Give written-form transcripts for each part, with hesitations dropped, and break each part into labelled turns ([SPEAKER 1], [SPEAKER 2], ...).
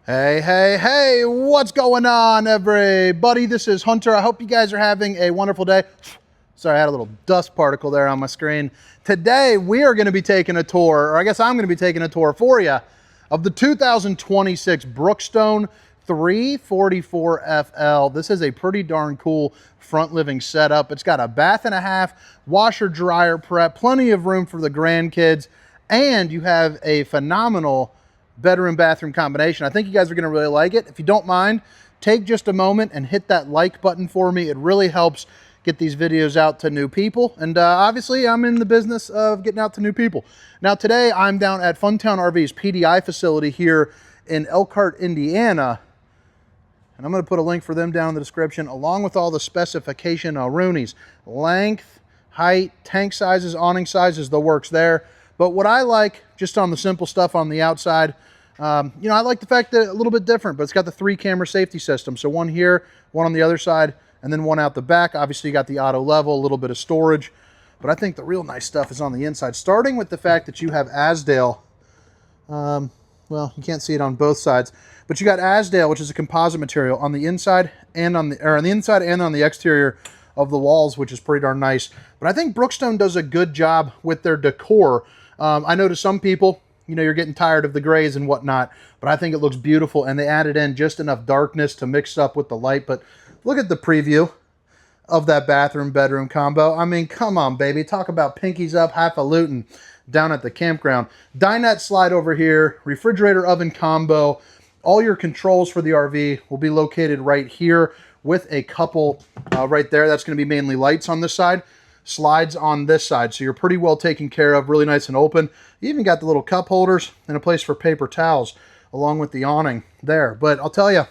[SPEAKER 1] Hey, hey, hey, what's going on, everybody? This is Hunter. I hope you guys are having a wonderful day. Sorry, I had a little dust particle there on my screen. Today, we are going to be taking a tour, or I guess I'm going to be taking a tour for you, of the 2026 Brookstone 344FL. This is a pretty darn cool front living setup. It's got a bath and a half, washer, dryer prep, plenty of room for the grandkids, and you have a phenomenal bedroom bathroom combination. I think you guys are going to really like it. If you don't mind, take just a moment and hit that like button for me. It really helps get these videos out to new people. And obviously I'm in the business of getting out to new people. Now today I'm down at Funtown RV's PDI facility here in Elkhart, Indiana. And I'm going to put a link for them down in the description along with all the specification roonies. Length, height, tank sizes, awning sizes, the works there. But what I like, just on the simple stuff on the outside, you know, I like the fact that it's a little bit different, but it's got the 3-camera safety system. So one here, one on the other side, and then one out the back. Obviously, you got the auto level, a little bit of storage. But I think the real nice stuff is on the inside, starting with the fact that you have Azdale. Well, you can't see it on both sides, but you got Azdale, which is a composite material on the inside and on the inside and on the exterior of the walls, which is pretty darn nice. But I think Brookstone does a good job with their decor. I know to some people, you know, you're getting tired of the grays and whatnot, but I think it looks beautiful, and they added in just enough darkness to mix up with the light. But look at the preview of that bathroom-bedroom combo. I mean, come on, baby. Talk about pinkies up, highfalutin down at the campground. Dinette slide over here, refrigerator oven combo. All your controls for the RV will be located right here with a couple right there. That's going to be mainly lights on this side. Slides on this side, so you're pretty well taken care of, really nice and open. You even got the little cup holders and a place for paper towels along with the awning there. But I'll tell you,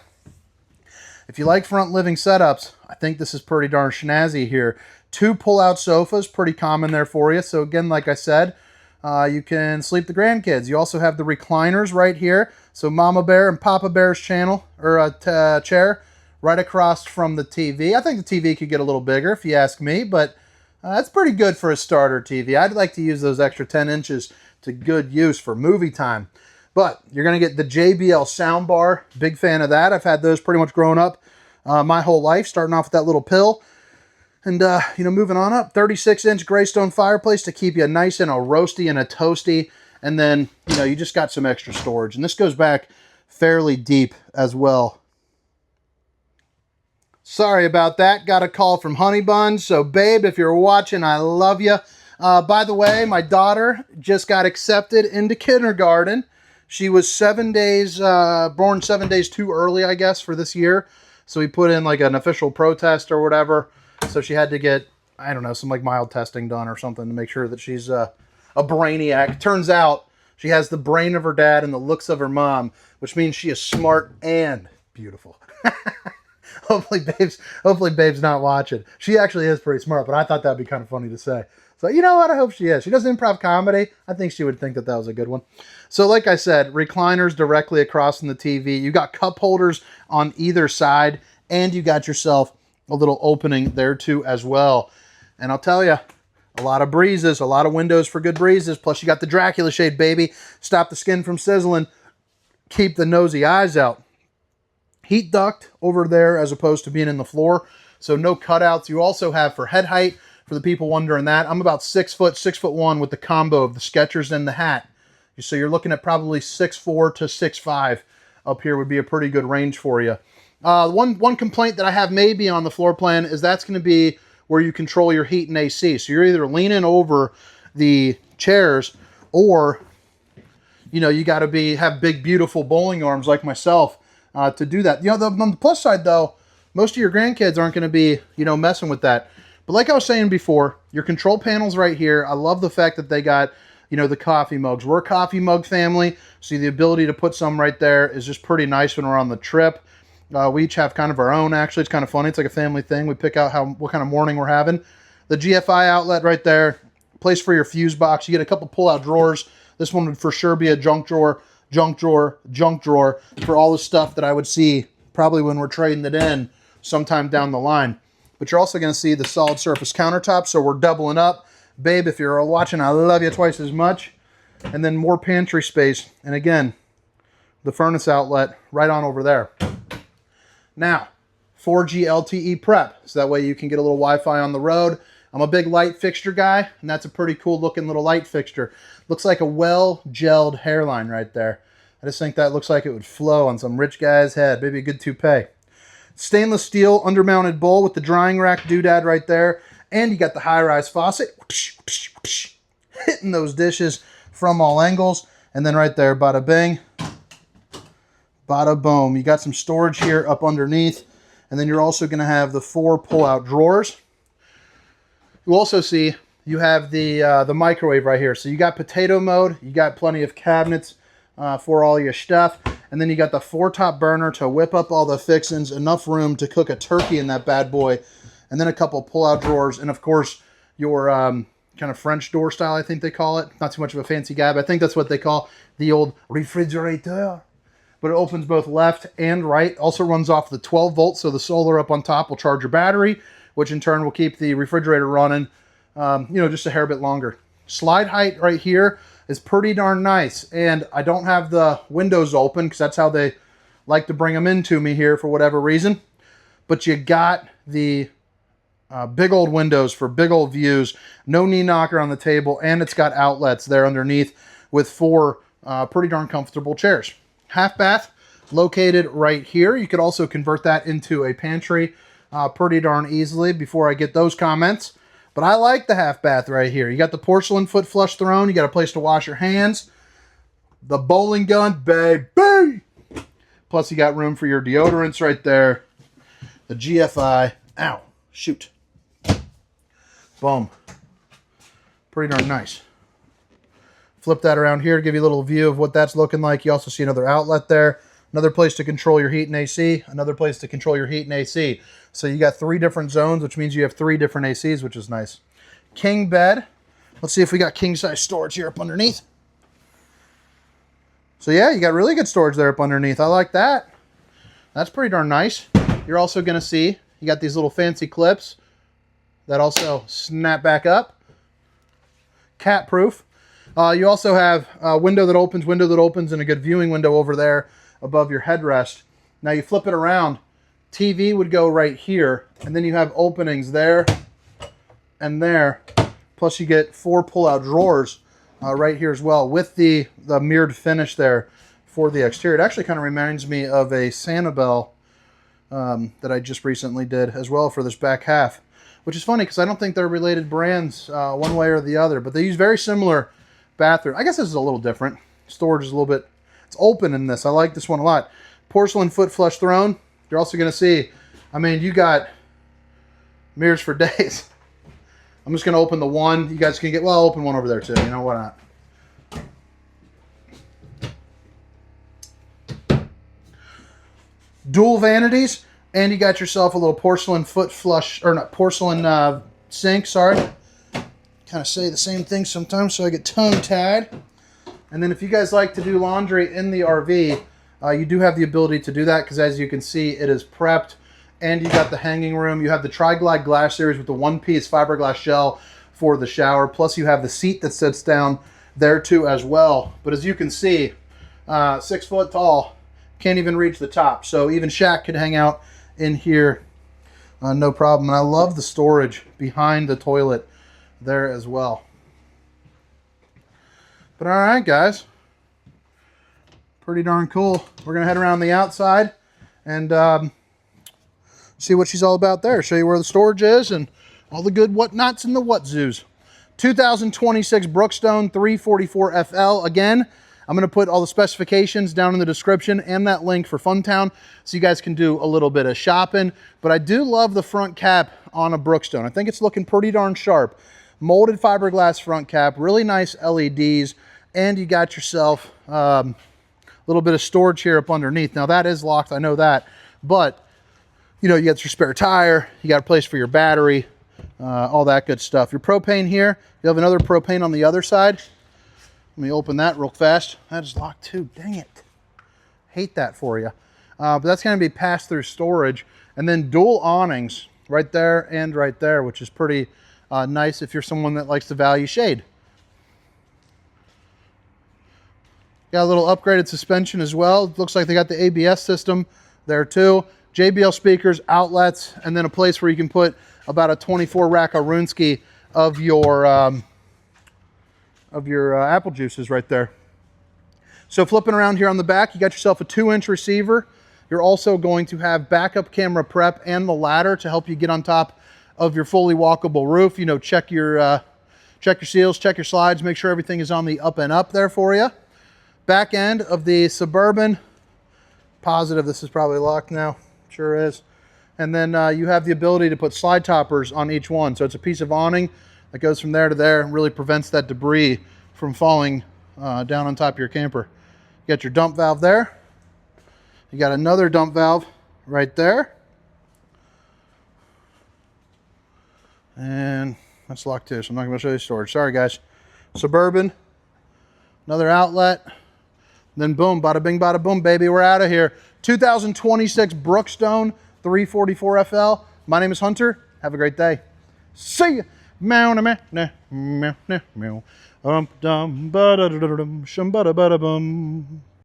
[SPEAKER 1] if you like front living setups, I think this is pretty darn snazzy here. 2 pull-out sofas, pretty common there for you. So again, like I said, you can sleep the grandkids. You also have the recliners right here. So Mama Bear and Papa Bear's channel, or chair right across from the TV. I think the TV could get a little bigger if you ask me, but that's pretty good for a starter TV. I'd like to use those extra 10 inches to good use for movie time. But you're going to get the JBL soundbar. Big fan of that. I've had those pretty much growing up my whole life, starting off with that little pill. And, you know, moving on up, 36-inch Greystone fireplace to keep you nice and a roasty and a toasty. And then, you know, you just got some extra storage. And this goes back fairly deep as well. Sorry about that. Got a call from Honey Bun. So, babe, if you're watching, I love you. By the way, my daughter just got accepted into kindergarten. She was 7 days, born 7 days too early, I guess, for this year. So we put in like an official protest or whatever. So she had to get, I don't know, some like mild testing done or something to make sure that she's a brainiac. Turns out she has the brain of her dad and the looks of her mom, which means she is smart and beautiful. Hopefully Babe's not watching. She actually is pretty smart, but I thought that'd be kind of funny to say. So, you know what? I hope she is. She does improv comedy. I think she would think that that was a good one. So, like I said, recliners directly across from the TV. You got cup holders on either side, and you got yourself a little opening there too as well. And I'll tell you, a lot of breezes, a lot of windows for good breezes. Plus, you got the Dracula shade, baby. Stop the skin from sizzling. Keep the nosy eyes out. Heat duct over there as opposed to being in the floor, so no cutouts. You also have for head height, for the people wondering that, I'm about 6 foot, 6'1" with the combo of the Skechers and the hat. So you're looking at probably 6'4" to 6'5" up here would be a pretty good range for you. One complaint that I have maybe on the floor plan is that's going to be where you control your heat and AC. So you're either leaning over the chairs or, you know, you got to have big, beautiful bowling arms like myself to do that. You know, on the plus side, though, most of your grandkids aren't going to be, you know, messing with that. But like I was saying before, your control panel's right here. I love the fact that they got, you know, the coffee mugs. We're a coffee mug family, so the ability to put some right there is just pretty nice when we're on the trip. We each have kind of our own, actually. It's kind of funny. It's like a family thing. We pick out what kind of morning we're having. The GFI outlet right there, place for your fuse box. You get a couple pull-out drawers. This one would for sure be a junk drawer, junk drawer, junk drawer for all the stuff that I would see probably when we're trading it in sometime down the line. But you're also going to see the solid surface countertop, so we're doubling up. Babe, if you're watching, I love you twice as much. And then more pantry space. And again, the furnace outlet right on over there. Now, 4G LTE prep, so that way you can get a little Wi-Fi on the road. I'm a big light fixture guy, and that's a pretty cool looking little light fixture. Looks like a well-gelled hairline right there. I just think that looks like it would flow on some rich guy's head. Maybe a good toupee. Stainless steel undermounted bowl with the drying rack doodad right there. And you got the high-rise faucet. Hitting those dishes from all angles. And then right there, bada bing, bada boom. You got some storage here up underneath. And then you're also going to have the 4 pull-out drawers. You also see you have the microwave right here. So you got potato mode. You got plenty of cabinets for all your stuff. And then you got the 4-top burner to whip up all the fixings. Enough room to cook a turkey in that bad boy. And then a couple pull-out drawers. And, of course, your kind of French door style, I think they call it. Not too much of a fancy guy, but I think that's what they call the old refrigerator. But it opens both left and right. Also runs off the 12 volts, so the solar up on top will charge your battery, which in turn will keep the refrigerator running, just a hair bit longer. Slide height right here is pretty darn nice. And I don't have the windows open because that's how they like to bring them into me here for whatever reason. But you got the big old windows for big old views. No knee knocker on the table. And it's got outlets there underneath with 4 pretty darn comfortable chairs. Half bath located right here. You could also convert that into a pantry pretty darn easily before I get those comments. But I like the half bath right here. You got the porcelain foot flush throne. You got a place to wash your hands. The bowling gun, baby. Plus you got room for your deodorants right there. The GFI. Ow. Shoot. Boom. Pretty darn nice. Flip that around here to give you a little view of what that's looking like. You also see another outlet there. Another place to control your heat and AC. Another place to control your heat and AC. So you got 3 different zones, which means you have 3 different ACs, which is nice. King bed. Let's see if we got king size storage here up underneath. So yeah, you got really good storage there up underneath. I like that. That's pretty darn nice. You're also going to see you got these little fancy clips that also snap back up. Cat proof. You also have a window that opens, and a good viewing window over there above your headrest. Now you flip it around, TV would go right here, and then you have openings there and there. Plus you get 4 pull-out drawers right here as well with the mirrored finish there for the exterior. It actually kind of reminds me of a Sanibel that I just recently did as well for this back half, which is funny because I don't think they're related brands one way or the other, but they use very similar bathroom. I guess this is a little different. Storage is a little bit, it's open in this. I like this one a lot. Porcelain foot flush throne. You're also going to see, I mean, you got mirrors for days. I'm just going to open the one. You guys can get, well, I'll open one over there too. You know, why not? Dual vanities. And you got yourself a little porcelain foot flush, or not, porcelain sink, sorry. Kind of say the same thing sometimes, so I get tongue-tied. And then if you guys like to do laundry in the RV, you do have the ability to do that because as you can see, it is prepped. And you got the hanging room. You have the Tri-Glide glass series with the 1-piece fiberglass shell for the shower. Plus you have the seat that sits down there too as well. But as you can see, 6 foot tall, can't even reach the top. So even Shaq could hang out in here, no problem. And I love the storage behind the toilet there as well. But all right, guys, pretty darn cool. We're gonna head around the outside and see what she's all about there. Show you where the storage is and all the good whatnots and the what zoos. 2026 Brookstone 344FL. Again, I'm going to put all the specifications down in the description and that link for Funtown so you guys can do a little bit of shopping. But I do love the front cap on a Brookstone. I think it's looking pretty darn sharp. Molded fiberglass front cap, really nice LEDs, and you got yourself a little bit of storage here up underneath. Now that is locked, I know that, but you know, you got your spare tire, you got a place for your battery, all that good stuff. Your propane here, you have another propane on the other side. Let me open that real fast. That is locked too, dang it. Hate that for you. But that's gonna be pass-through storage. And then dual awnings right there and right there, which is pretty nice if you're someone that likes to value shade. Got a little upgraded suspension as well. It looks like they got the ABS system there too. JBL speakers, outlets, and then a place where you can put about a 24 rack of Runski of your apple juices right there. So flipping around here on the back, you got yourself a 2-inch receiver. You're also going to have backup camera prep and the ladder to help you get on top of your fully walkable roof. You know, check your seals, check your slides, make sure everything is on the up and up there for you. Back end of the Suburban, positive this is probably locked now, sure is. And then you have the ability to put slide toppers on each one. So it's a piece of awning that goes from there to there and really prevents that debris from falling down on top of your camper. You got your dump valve there. You got another dump valve right there. And that's locked too, so I'm not going to show you storage. Sorry guys. Suburban, another outlet. Then boom, bada bing, bada boom, baby, we're out of here. 2026 Brookstone 344FL. My name is Hunter. Have a great day. See ya. Meow, meow, meow, meow, meow, meow. Dum, dum, ba da da da dum, shum ba da ba da bum.